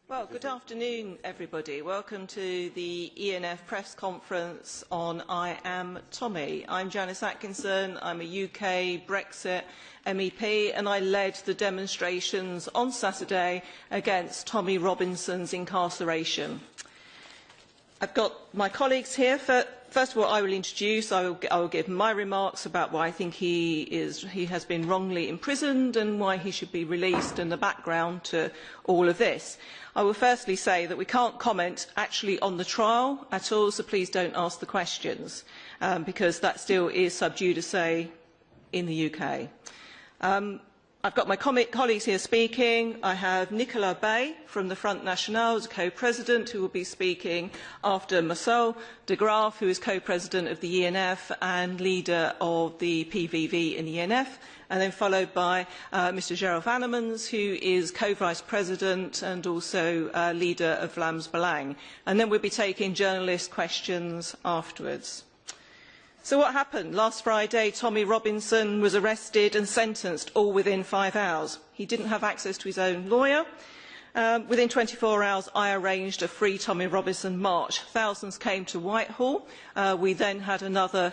Well, good afternoon, everybody. Welcome to the ENF press conference on I Am Tommy. I'm Janice Atkinson. I'm a UK Brexit MEP, and I led the demonstrations on Saturday against Tommy Robinson's incarceration. I've got my colleagues here. First of all, I will introduce, I will give my remarks about why I think he has been wrongly imprisoned and why he should be released, and the background to all of this. I will firstly say that we can't comment actually on the trial at all, so please don't ask the questions, because that still is sub judice in the UK. I've got my colleagues here speaking. I have Nicolas Bay from the Front National as co-president, who will be speaking after Marcel de Graaf, who is co-president of the ENF and leader of the PVV in the ENF, and then followed by Mr Gerald Vannemans, who is co-vice president and also leader of Vlaams Belang. And then we'll be taking journalist questions afterwards. So what happened? Last Friday, Tommy Robinson was arrested and sentenced all within 5 hours. He didn't have access to his own lawyer. Within 24 hours, I arranged a free Tommy Robinson march. Thousands came to Whitehall. We then had another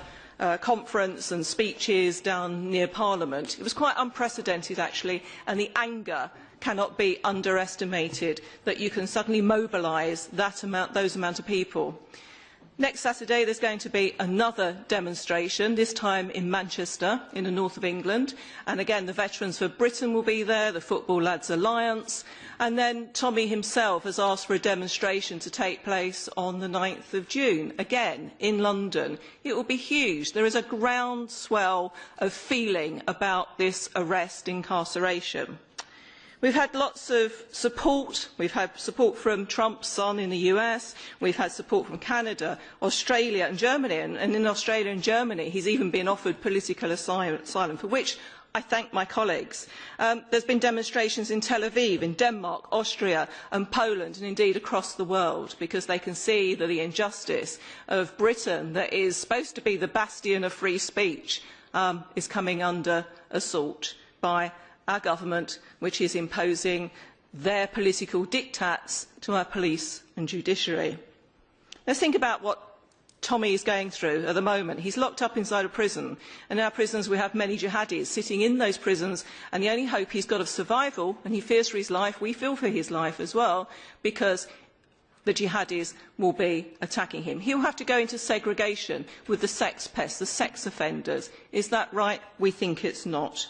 conference and speeches down near Parliament. It was quite unprecedented, actually, and the anger cannot be underestimated, that you can suddenly mobilise those amount of people. Next Saturday, there's going to be another demonstration, this time in Manchester, in the north of England. And again, the Veterans for Britain will be there, the Football Lads Alliance. And then Tommy himself has asked for a demonstration to take place on the 9th of June, again, in London. It will be huge. There is a groundswell of feeling about this arrest, incarceration. We've had lots of support. We've had support from Trump's son in the US. We've had support from Canada, Australia and Germany. And in Australia and Germany, he's even been offered political asylum, for which I thank my colleagues. There's been demonstrations in Tel Aviv, in Denmark, Austria and Poland, and indeed across the world, because they can see that the injustice of Britain, that is supposed to be the bastion of free speech, is coming under assault by our government, which is imposing their political diktats to our police and judiciary. Let's think about what Tommy is going through at the moment. He's locked up inside a prison, and in our prisons we have many jihadis sitting in those prisons, and the only hope he's got of survival, and he fears for his life, we feel for his life as well, because the jihadis will be attacking him. He'll have to go into segregation with the sex pests, the sex offenders. Is that right? We think it's not.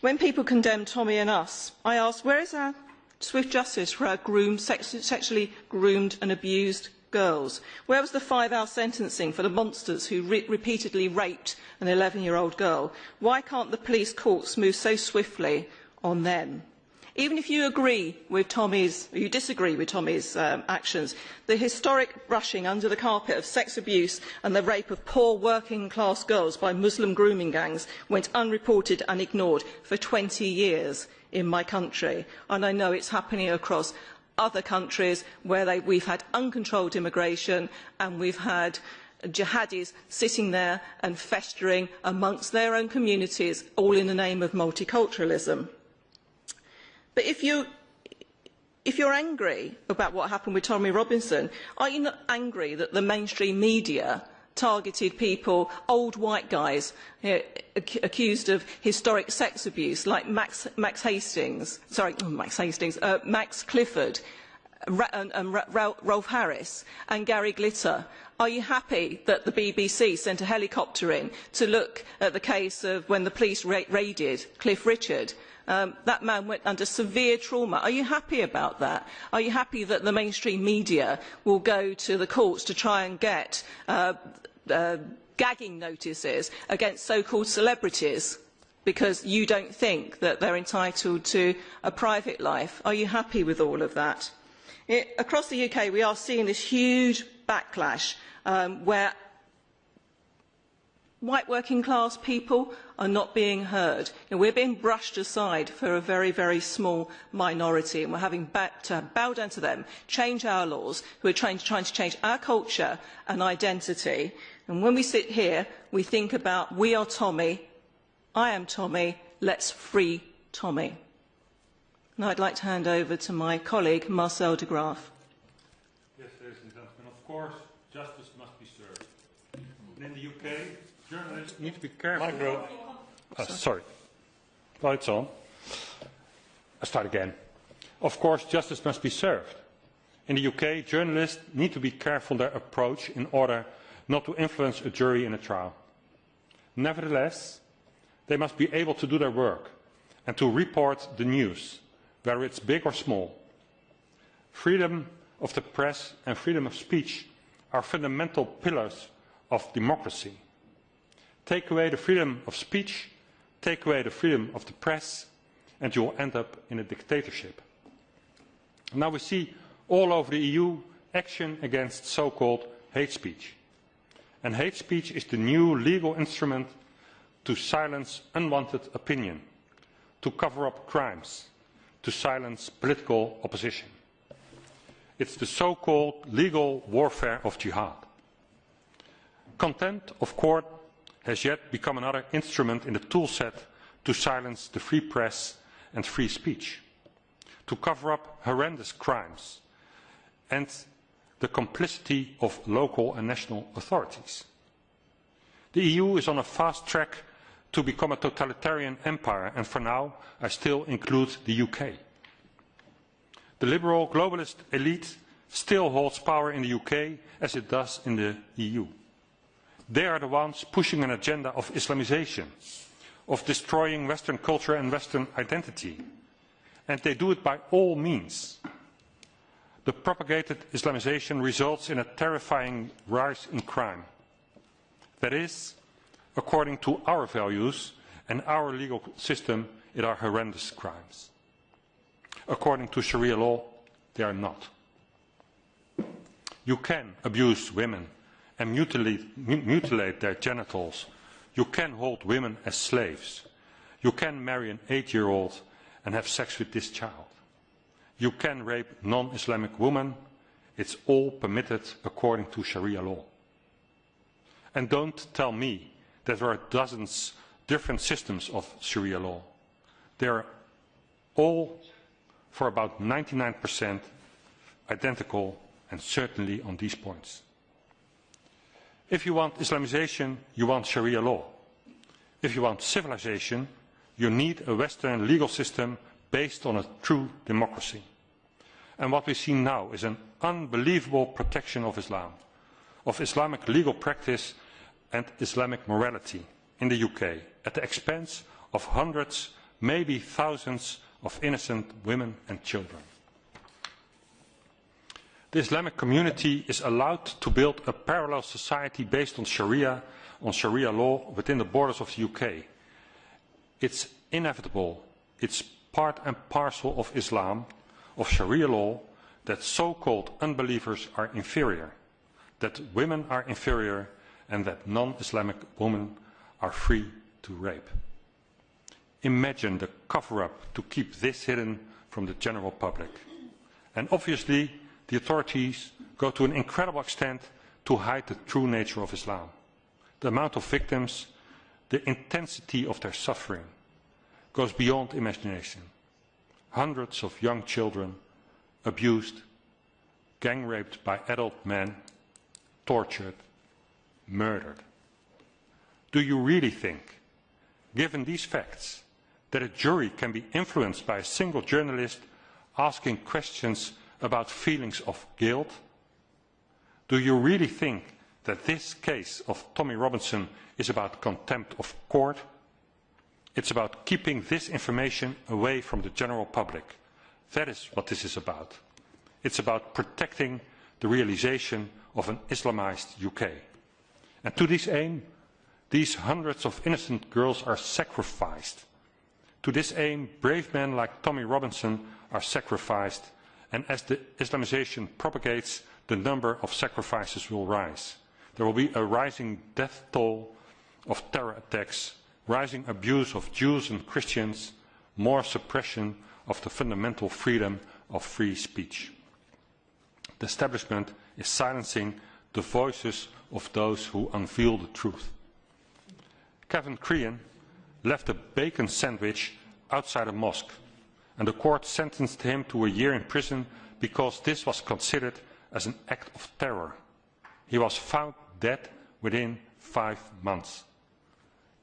When people condemn Tommy and us, I ask, where is our swift justice for our sexually groomed and abused girls? Where was the 5-hour sentencing for the monsters who repeatedly raped an 11-year-old girl? Why can't the police courts move so swiftly on them? Even if you agree with you disagree with Tommy's actions, the historic brushing under the carpet of sex abuse and the rape of poor working-class girls by Muslim grooming gangs went unreported and ignored for 20 years in my country. And I know it's happening across other countries where we've had uncontrolled immigration and we've had jihadis sitting there and festering amongst their own communities, all in the name of multiculturalism. But if you're angry about what happened with Tommy Robinson, are you not angry that the mainstream media targeted people, old white guys, accused of historic sex abuse, like Max Clifford, and Rolf Harris and Gary Glitter? Are you happy that the BBC sent a helicopter in to look at the case of when the police raided Cliff Richard? That man went under severe trauma. Are you happy about that? Are you happy that the mainstream media will go to the courts to try and get gagging notices against so-called celebrities because you don't think that they're entitled to a private life? Are you happy with all of that? Across the UK, we are seeing this huge backlash where white working class people are not being heard. We're being brushed aside for a very, very small minority, and we're having to bow down to them, change our laws, who are trying to change our culture and identity. And when we sit here, we think about, we are Tommy, I am Tommy, let's free Tommy. And I'd like to hand over to my colleague, Marcel de Graaf. Yes, ladies and gentlemen, of course, justice must be served. In the UK, journalists need to be careful. Sorry. Well, it's on. I'll start again. Of course, justice must be served. In the UK, journalists need to be careful in their approach in order not to influence a jury in a trial. Nevertheless, they must be able to do their work and to report the news, whether it's big or small. Freedom of the press and freedom of speech are fundamental pillars of democracy. Take away the freedom of speech, take away the freedom of the press, and you will end up in a dictatorship. Now we see all over the EU action against so-called hate speech. And hate speech is the new legal instrument to silence unwanted opinion, to cover up crimes, to silence political opposition. It's the so-called legal warfare of jihad. Contempt of court has yet become another instrument in the toolset to silence the free press and free speech, to cover up horrendous crimes and the complicity of local and national authorities. The EU is on a fast track to become a totalitarian empire, and for now I still include the UK. The liberal globalist elite still holds power in the UK as it does in the EU. They are the ones pushing an agenda of Islamization, of destroying Western culture and Western identity. And they do it by all means. The propagated Islamization results in a terrifying rise in crime. That is, according to our values and our legal system, it are horrendous crimes. According to Sharia law, they are not. You can abuse women and mutilate their genitals. You can hold women as slaves. You can marry an 8-year-old and have sex with this child. You can rape non-Islamic women. It's all permitted according to Sharia law. And don't tell me that there are dozens different systems of Sharia law. They are all, for about 99%, identical, and certainly on these points. If you want Islamization, you want Sharia law. If you want civilization, you need a Western legal system based on a true democracy. And what we see now is an unbelievable protection of Islam, of Islamic legal practice and Islamic morality in the UK, at the expense of hundreds, maybe thousands of innocent women and children. The Islamic community is allowed to build a parallel society based on Sharia law within the borders of the UK. It's inevitable, it's part and parcel of Islam, of Sharia law, that so-called unbelievers are inferior, that women are inferior, and that non-Islamic women are free to rape. Imagine the cover-up to keep this hidden from the general public. And obviously, the authorities go to an incredible extent to hide the true nature of Islam. The amount of victims, the intensity of their suffering goes beyond imagination. Hundreds of young children abused, gang raped by adult men, tortured, murdered. Do you really think, given these facts, that a jury can be influenced by a single journalist asking questions about feelings of guilt? Do you really think that this case of Tommy Robinson is about contempt of court? It's about keeping this information away from the general public. That is what this is about. It's about protecting the realization of an Islamized UK. And to this aim, these hundreds of innocent girls are sacrificed. To this aim, brave men like Tommy Robinson are sacrificed, and as the Islamization propagates, the number of sacrifices will rise. There will be a rising death toll of terror attacks, rising abuse of Jews and Christians, more suppression of the fundamental freedom of free speech. The establishment is silencing the voices of those who unveil the truth. Kevin Crean left a bacon sandwich outside a mosque and the court sentenced him to a year in prison because this was considered as an act of terror. He was found dead within 5 months.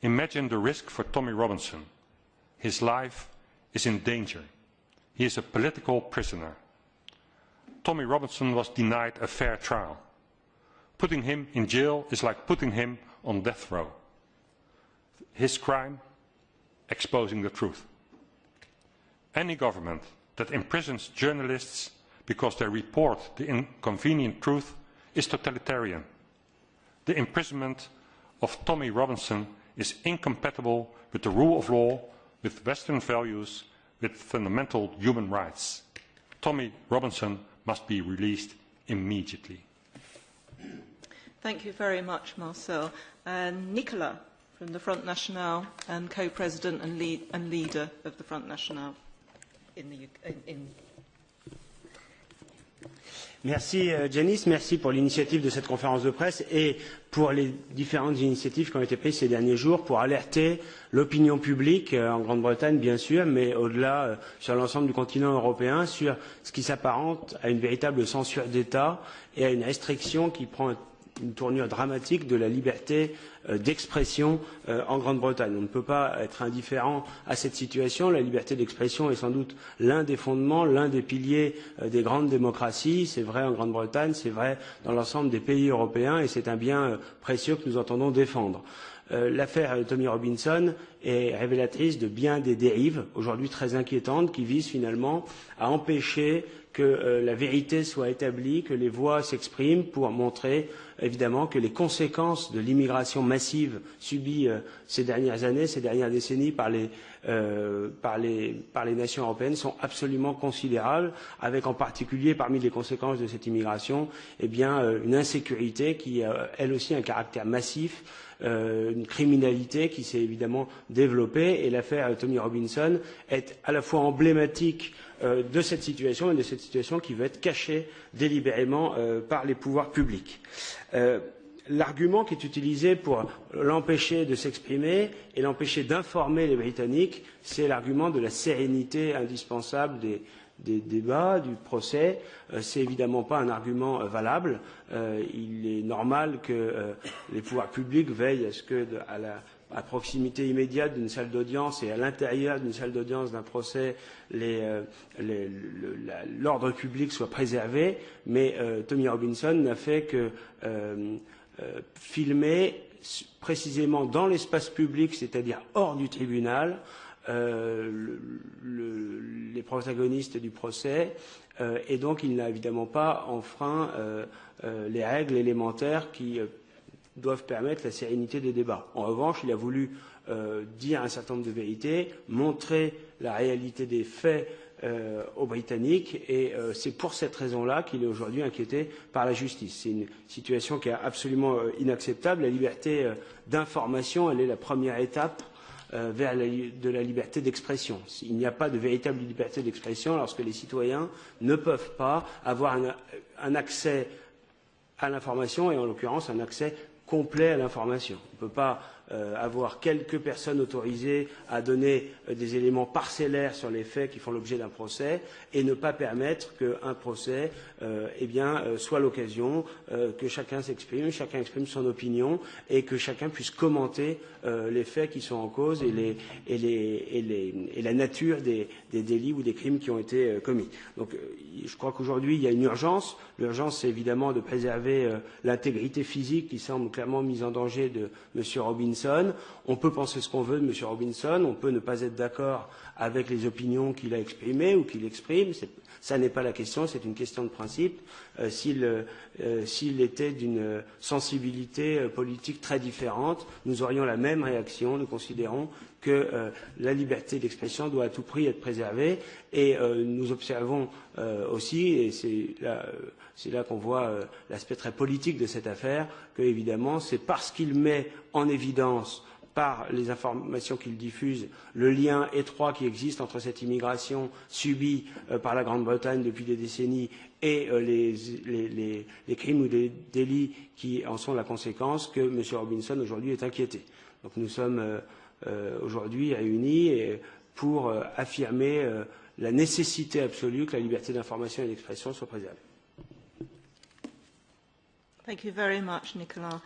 Imagine the risk for Tommy Robinson. His life is in danger. He is a political prisoner. Tommy Robinson was denied a fair trial. Putting him in jail is like putting him on death row. His crime? Exposing the truth. Any government that imprisons journalists because they report the inconvenient truth is totalitarian. The imprisonment of Tommy Robinson is incompatible with the rule of law, with Western values, with fundamental human rights. Tommy Robinson must be released immediately. Thank you very much, Marcel. And Nicolas from the Front National and co-president and leader of the Front National in the UK. Merci Janice, merci pour l'initiative de cette conférence de presse et pour les différentes initiatives qui ont été prises ces derniers jours pour alerter l'opinion publique en Grande-Bretagne bien sûr, mais au-delà sur l'ensemble du continent européen sur ce qui s'apparente à une véritable censure d'État et à une restriction qui prend une tournure dramatique de la liberté d'expression en Grande-Bretagne. On ne peut pas être indifférent à cette situation. La liberté d'expression est sans doute l'un des fondements, l'un des piliers des grandes démocraties. C'est vrai en Grande-Bretagne, c'est vrai dans l'ensemble des pays européens et c'est un bien précieux que nous entendons défendre. L'affaire Tommy Robinson est révélatrice de bien des dérives, aujourd'hui très inquiétantes, qui visent finalement à empêcher que la vérité soit établie, que les voix s'expriment pour montrer évidemment que les conséquences de l'immigration massive subie ces dernières années, ces dernières décennies par les nations européennes sont absolument considérables, avec en particulier parmi les conséquences de cette immigration une insécurité qui a elle aussi un caractère massif, une criminalité qui s'est évidemment développée et l'affaire Tommy Robinson est à la fois emblématique de cette situation et de cette situation qui veut être cachée délibérément par les pouvoirs publics. L'argument qui est utilisé pour l'empêcher de s'exprimer et l'empêcher d'informer les Britanniques, c'est l'argument de la sérénité indispensable des débats, du procès. C'est évidemment pas un argument valable. Il est normal que les pouvoirs publics veillent à ce que, à proximité immédiate d'une salle d'audience et à l'intérieur d'une salle d'audience d'un procès, l'ordre public soit préservé, mais Tommy Robinson n'a fait que filmer précisément dans l'espace public, c'est-à-dire hors du tribunal, les protagonistes du procès, et donc il n'a évidemment pas enfreint les règles élémentaires qui doivent permettre la sérénité des débats. En revanche, il a voulu dire un certain nombre de vérités, montrer la réalité des faits aux Britanniques, et c'est pour cette raison-là qu'il est aujourd'hui inquiété par la justice. C'est une situation qui est absolument inacceptable. La liberté d'information, elle est la première étape vers de la liberté d'expression. Il n'y a pas de véritable liberté d'expression lorsque les citoyens ne peuvent pas avoir un accès à l'information et en l'occurrence un accès complet à l'information. On ne peut pas avoir quelques personnes autorisées à donner des éléments parcellaires sur les faits qui font l'objet d'un procès et ne pas permettre qu'un procès soit l'occasion que chacun s'exprime, chacun exprime son opinion et que chacun puisse commenter les faits qui sont en cause et la nature des délits ou des crimes qui ont été commis. Donc je crois qu'aujourd'hui il y a une urgence. L'urgence c'est évidemment de préserver l'intégrité physique qui semble clairement mise en danger de M. Robinson. On peut penser ce qu'on veut de M. Robinson, on peut ne pas être d'accord avec les opinions qu'il a exprimées ou qu'il exprime. Ça n'est pas la question, c'est une question de principe. S'il était d'une sensibilité politique très différente, nous aurions la même réaction. Nous considérons que la liberté d'expression doit à tout prix être préservée et nous observons aussi, et c'est là qu'on voit l'aspect très politique de cette affaire, que évidemment c'est parce qu'il met en évidence par les informations qu'il diffuse, le lien étroit qui existe entre cette immigration subie par la Grande-Bretagne depuis des décennies et les crimes ou les délits qui en sont la conséquence, que M. Robinson aujourd'hui est inquiété. Donc nous sommes aujourd'hui réunis pour affirmer la nécessité absolue que la liberté d'information et d'expression soit préservée. Thank you very much, Nicolas.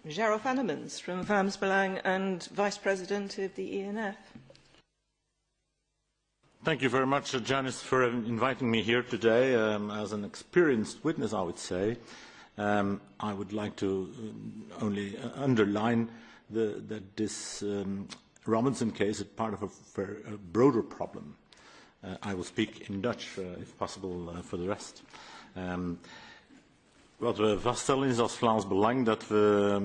Jaro Vanemans from Vlaams Belang and Vice President of the ENF. Thank you very much, Janice, for inviting me here today. As an experienced witness, I would say, I would like to only underline that this Robinson case is part of a broader problem. I will speak in Dutch, if possible, for the rest. Wat we vaststellen is als Vlaams Belang dat we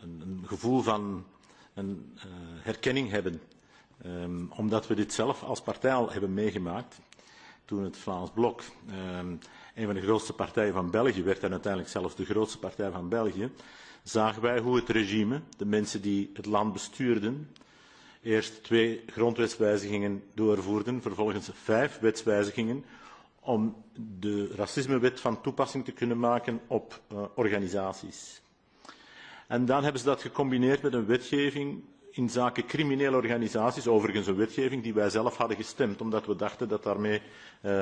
een gevoel van herkenning hebben. Omdat we dit zelf als partij al hebben meegemaakt. Toen het Vlaams Blok, een van de grootste partijen van België werd en uiteindelijk zelfs de grootste partij van België, zagen wij hoe het regime, de mensen die het land bestuurden, eerst 2 grondwetswijzigingen doorvoerden, vervolgens 5 wetswijzigingen om de racismewet van toepassing te kunnen maken op organisaties. En dan hebben ze dat gecombineerd met een wetgeving in zaken criminele organisaties, overigens een wetgeving die wij zelf hadden gestemd, omdat we dachten dat daarmee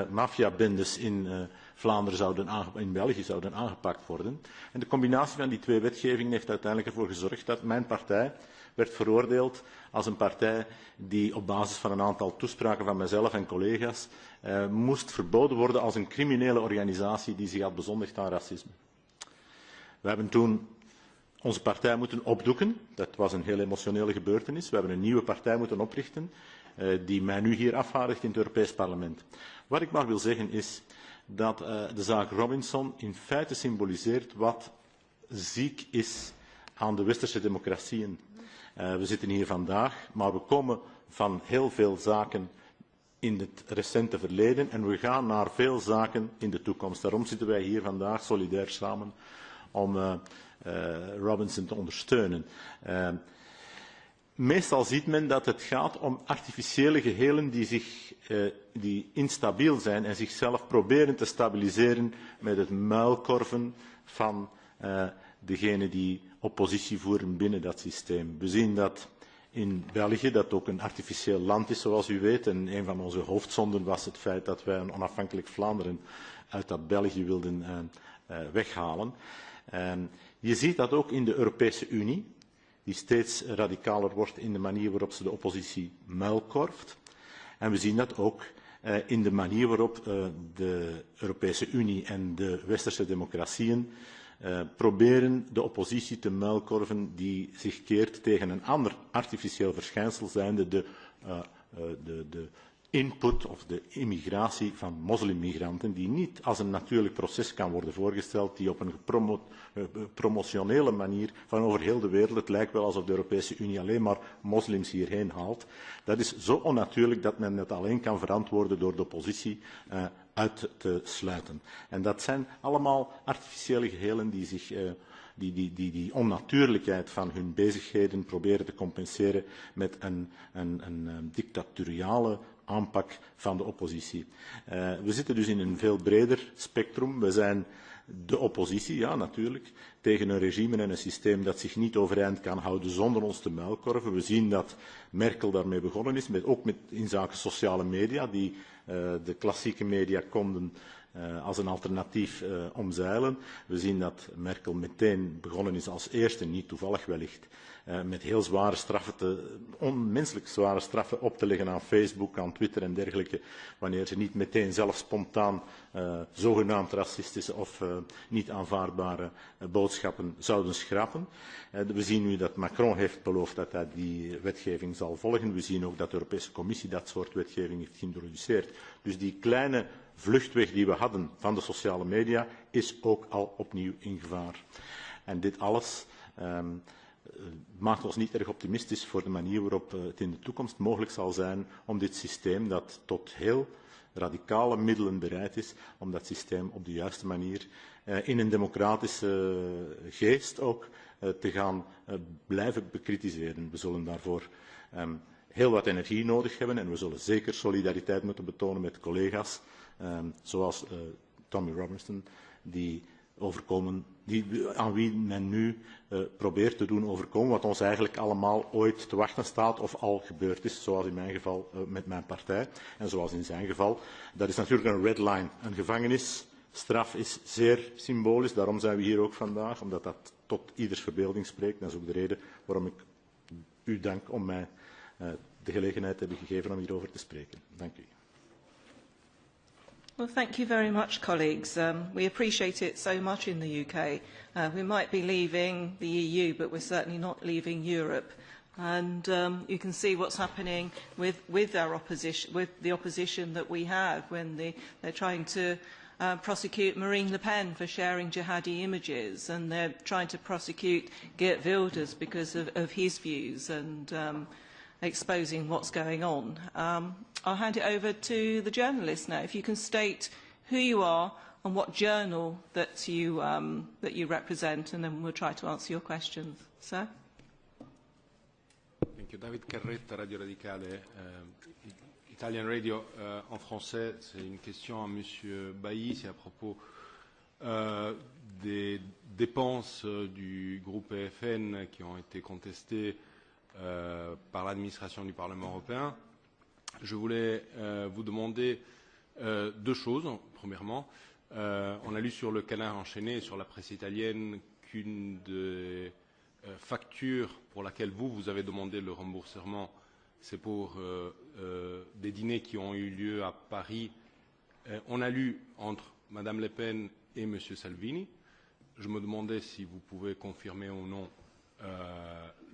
maffiabendes in Vlaanderen in België zouden aangepakt worden. En de combinatie van die 2 wetgevingen heeft uiteindelijk ervoor gezorgd dat mijn partij werd veroordeeld als een partij die op basis van een aantal toespraken van mijzelf en collega's moest verboden worden als een criminele organisatie die zich had bezondigd aan racisme. We hebben toen onze partij moeten opdoeken. Dat was een heel emotionele gebeurtenis. We hebben een nieuwe partij moeten oprichten die mij nu hier afvaardigt in het Europees Parlement. Wat ik maar wil zeggen is dat de zaak Robinson in feite symboliseert wat ziek is aan de westerse democratieën. We zitten hier vandaag, maar we komen van heel veel zaken in het recente verleden en we gaan naar veel zaken in de toekomst. Daarom zitten wij hier vandaag solidair samen om Robinson te ondersteunen. Meestal ziet men dat het gaat om artificiële gehelen die instabiel zijn en zichzelf proberen te stabiliseren met het muilkorven van degenen die oppositie voeren binnen dat systeem. We zien dat in België, dat ook een artificieel land is, zoals u weet. En een van onze hoofdzonden was het feit dat wij een onafhankelijk Vlaanderen uit dat België wilden weghalen. Je ziet dat ook in de Europese Unie, die steeds radicaler wordt in de manier waarop ze de oppositie muilkorft. En we zien dat ook in de manier waarop de Europese Unie en de westerse democratieën proberen de oppositie te muilkorven die zich keert tegen een ander artificieel verschijnsel zijnde de input of de immigratie van moslimmigranten die niet als een natuurlijk proces kan worden voorgesteld, die op een promotionele manier van over heel de wereld, het lijkt wel alsof de Europese Unie alleen maar moslims hierheen haalt. Dat is zo onnatuurlijk dat men het alleen kan verantwoorden door de oppositie uit te sluiten. En dat zijn allemaal artificiële gehelen die onnatuurlijkheid van hun bezigheden proberen te compenseren met een dictatoriale aanpak van de oppositie. We zitten dus in een veel breder spectrum. We zijn de oppositie, ja natuurlijk, tegen een regime en een systeem dat zich niet overeind kan houden zonder ons te muilkorven. We zien dat Merkel daarmee begonnen is, ook in zaken sociale media, die de klassieke media konden als een alternatief omzeilen. We zien dat Merkel meteen begonnen is als eerste, niet toevallig wellicht, met heel zware straffen, onmenselijk zware straffen op te leggen aan Facebook, aan Twitter en dergelijke, wanneer ze niet meteen zelf spontaan zogenaamd racistische of niet aanvaardbare boodschappen zouden schrappen. We zien nu dat Macron heeft beloofd dat hij die wetgeving zal volgen. We zien ook dat de Europese Commissie dat soort wetgeving heeft geïntroduceerd. Dus die kleine vluchtweg die we hadden van de sociale media is ook al opnieuw in gevaar. En dit alles maakt ons niet erg optimistisch voor de manier waarop het in de toekomst mogelijk zal zijn om dit systeem, dat tot heel radicale middelen bereid is, om dat systeem op de juiste manier in een democratische geest ook te gaan blijven bekritiseren. We zullen daarvoor heel wat energie nodig hebben en we zullen zeker solidariteit moeten betonen met collega's zoals Tommy Robinson, die aan wie men nu probeert te doen overkomen, wat ons eigenlijk allemaal ooit te wachten staat of al gebeurd is, zoals in mijn geval met mijn partij en zoals in zijn geval. Dat is natuurlijk een red line. Een gevangenisstraf is zeer symbolisch, daarom zijn we hier ook vandaag, omdat dat tot ieders verbeelding spreekt. Dat is ook de reden waarom ik u dank om mij de gelegenheid te hebben gegeven om hierover te spreken. Dank u. Well, thank you very much, colleagues. We appreciate it so much in the UK. We might be leaving the EU, but we're certainly not leaving Europe. And you can see what's happening with our opposition, with the opposition that we have when they're trying to prosecute Marine Le Pen for sharing jihadi images, and they're trying to prosecute Geert Wilders because of his views and exposing what's going on. I'll hand it over to the journalists now. If you can state who you are and what journal that you represent, and then we'll try to answer your questions. Sir? Thank you. David Carretta, Radio Radicale. Italian Radio en français, c'est une question à Monsieur Bailly, c'est à propos des dépenses du groupe EFN qui ont été contestées par l'administration du Parlement européen. Je voulais vous demander deux choses. Premièrement, on a lu sur le canard enchaîné et sur la presse italienne qu'une des factures pour laquelle vous avez demandé le remboursement, c'est pour des dîners qui ont eu lieu à Paris. On a lu entre Madame Le Pen et Monsieur Salvini. Je me demandais si vous pouvez confirmer ou non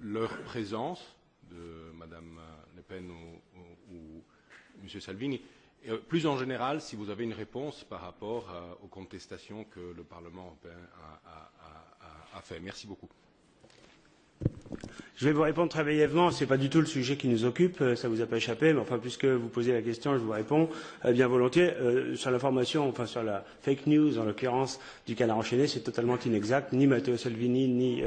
leur présence de Madame Le Pen ou Monsieur Salvini. Et plus en général, si vous avez une réponse par rapport aux contestations que le Parlement européen a fait. Merci beaucoup. Je vais vous répondre très brièvement. Ce n'est pas du tout le sujet qui nous occupe, ça ne vous a pas échappé, mais enfin, puisque vous posez la question, je vous réponds bien volontiers. Sur l'information, enfin sur la fake news, en l'occurrence du canard enchaîné, c'est totalement inexact. Ni Matteo Salvini, ni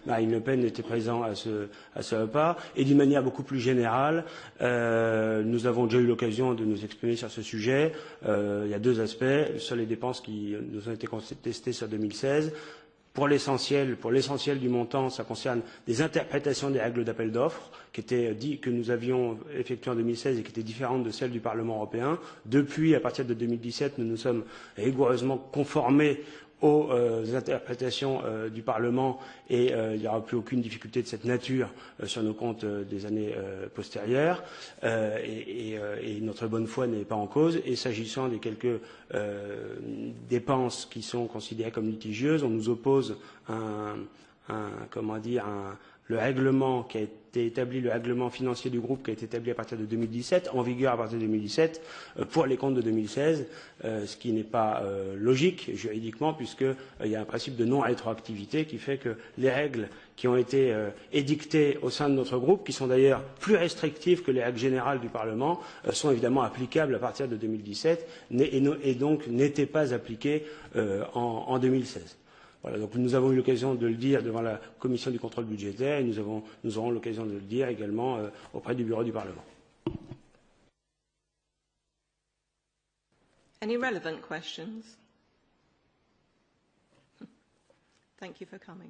Marine Le Pen n'étaient présents à ce repas. Et d'une manière beaucoup plus générale, nous avons déjà eu l'occasion de nous exprimer sur ce sujet. Il y a deux aspects. Sur les dépenses qui nous ont été contestées sur 2016, pour l'essentiel du montant, ça concerne des interprétations des règles d'appel d'offres qui étaient que nous avions effectuées en 2016 et qui étaient différentes de celles du Parlement européen. Depuis, à partir de 2017, nous nous sommes rigoureusement conformés aux interprétations du Parlement et il n'y aura plus aucune difficulté de cette nature sur nos comptes des années postérieures et notre bonne foi n'est pas en cause. Et s'agissant des quelques dépenses qui sont considérées comme litigieuses, on nous oppose le règlement qui a été établi, le règlement financier du groupe qui a été établi à partir de 2017, en vigueur à partir de 2017, pour les comptes de 2016, ce qui n'est pas logique juridiquement, puisqu'il y a un principe de non-rétroactivité qui fait que les règles qui ont été édictées au sein de notre groupe, qui sont d'ailleurs plus restrictives que les règles générales du Parlement, sont évidemment applicables à partir de 2017 et donc n'étaient pas appliquées en 2016. Voilà, donc nous avons eu l'occasion de le dire devant la Commission du contrôle budgétaire et nous aurons l'occasion de le dire également auprès du Bureau du Parlement. Any relevant questions? Thank you for coming.